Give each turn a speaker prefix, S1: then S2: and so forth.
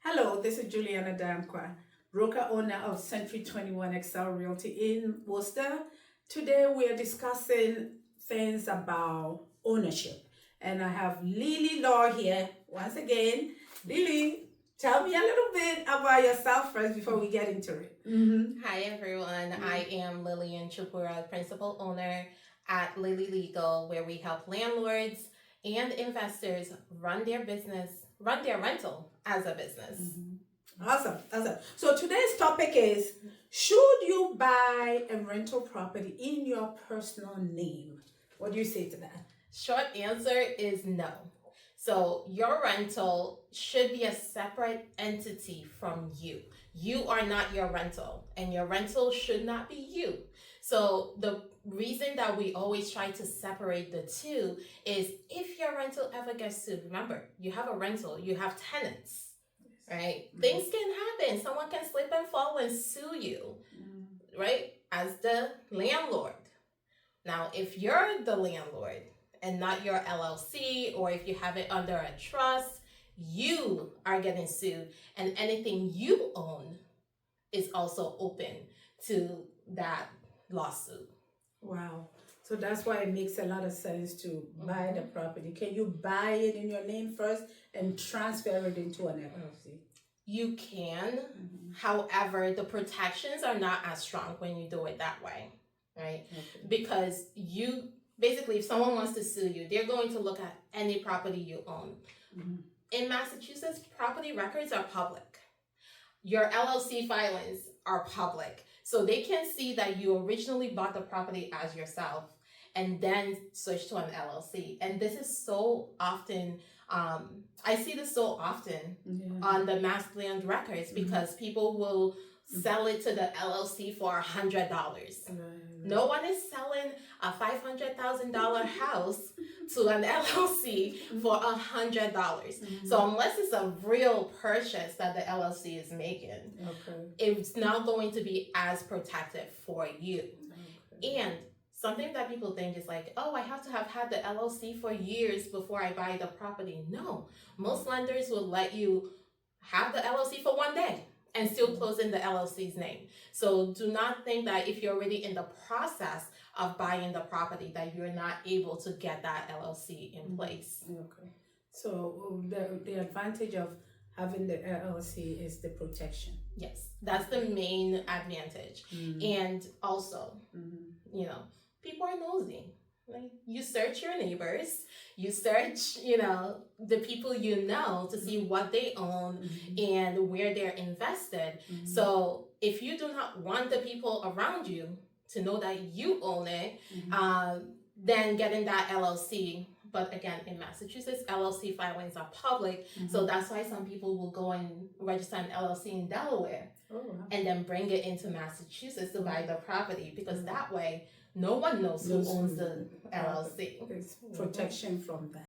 S1: Hello, this is Juliana Danquah, broker owner of Century 21 XSELL Realty in Worcester. Today we are discussing things about ownership. And I have Lily Law here once again. Lily, tell me a little bit about yourself first before we get into it.
S2: Hi everyone, I am Lily Chukwurah, principal owner at Lily Legal, where we help landlords and investors run their rental as a business.
S1: Awesome. So today's topic is, should you buy a rental property in your personal name? What do you say to that?
S2: Short answer is no. So your rental should be a separate entity from you. You are not your rental, and your rental should not be you. So the reason that we always try to separate the two is if your rental ever gets sued, remember, you have a rental, you have tenants, right? Things can happen. Someone can slip and fall and sue you, right? As the landlord. Now, if you're the landlord and not your LLC, or if you have it under a trust, you are getting sued, and anything you own is also open to that lawsuit.
S1: Wow. So that's why it makes a lot of sense to buy the property. Can you buy it in your name first and transfer it into an LLC?
S2: You can. However, the protections are not as strong when you do it that way, right? Okay. Because basically, if someone wants to sue you, they're going to look at any property you own. In Massachusetts, property records are public. Your LLC filings are public. So they can see that you originally bought the property as yourself and then switched to an LLC. And this is so often, I see this so often on the mass land records, because people will sell it to the LLC for $100. No one is selling a $500,000 house to an LLC for $100. So unless it's a real purchase that the LLC is making, it's not going to be as protective for you. And something that people think is like, oh, I have to have had the LLC for years before I buy the property. No, most lenders will let you have the LLC for one day and still close in the LLC's name. So do not think that if you're already in the process of buying the property that you're not able to get that LLC in place.
S1: Okay. So the advantage of having the LLC is the protection.
S2: Yes, that's the main advantage. And also, people are nosy. Like, you search your neighbors, you search, the people to see what they own and where they're invested. So if you do not want the people around you to know that you own it, then getting that LLC. But again, in Massachusetts, LLC filings are public. So that's why some people will go and register an LLC in Delaware and then bring it into Massachusetts to buy the property, because that way, no one knows who owns the LLC.
S1: There's protection from that.